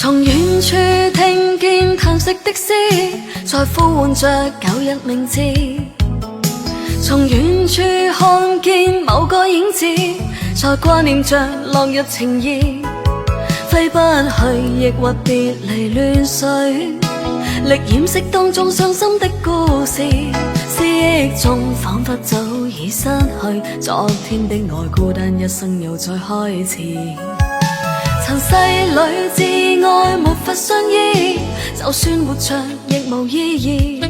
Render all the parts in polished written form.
從遠處聽見嘆息的詩，在呼喚着舊日名字。從遠處看見某個影子，在掛念着落日情意。揮不去抑或別離亂緒，力掩飾當中傷心的故事。思憶中彷彿早已失去昨天的愛，孤單一生又再開始。塵世裏摯愛沒法相依，就算活着亦無意義。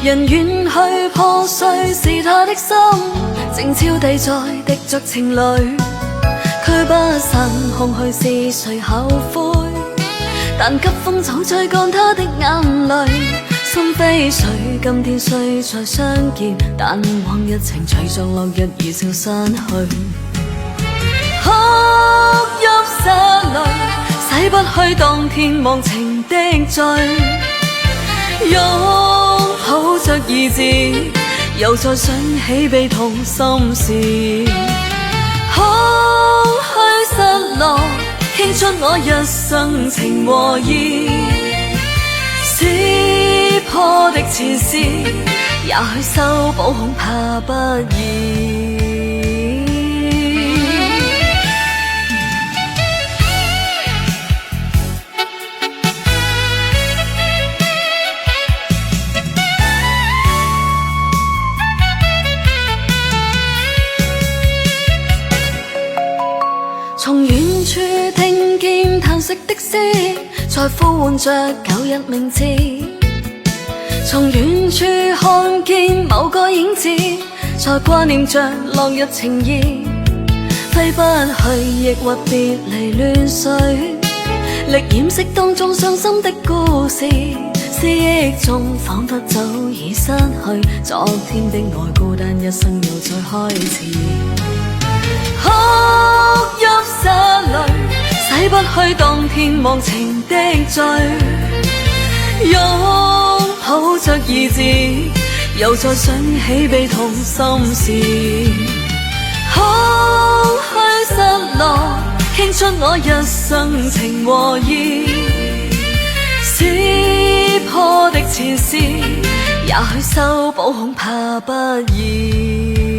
人遠去破碎是他的心，靜悄地在滴着情淚。驅不散空虛是誰後悔，但急風早吹乾他的眼淚。心非水，今天雖再相見，但往日情隨着落日如潮散去。哭泣灑淚，洗不去當天忘情的罪。擁抱着兒子，又再想起悲痛心事。空虛失落，傾出我一生情和義。撕破的前事，也許修補恐怕不易。從遠處聽見嘆息的詩，在呼喚着舊日名字。從遠處看見某個影子，在掛念着落日情意。揮不去抑或別離亂緒，力掩飾當中傷心的故事。思憶中彷彿早已失去昨天的愛，孤單一生又再開始。哭泣灑淚，洗不去當天忘情的罪。擁抱着兒子，又再想起悲痛心事。空虛失落，傾出我一生情和義。撕破的前事，也許修補恐怕不易。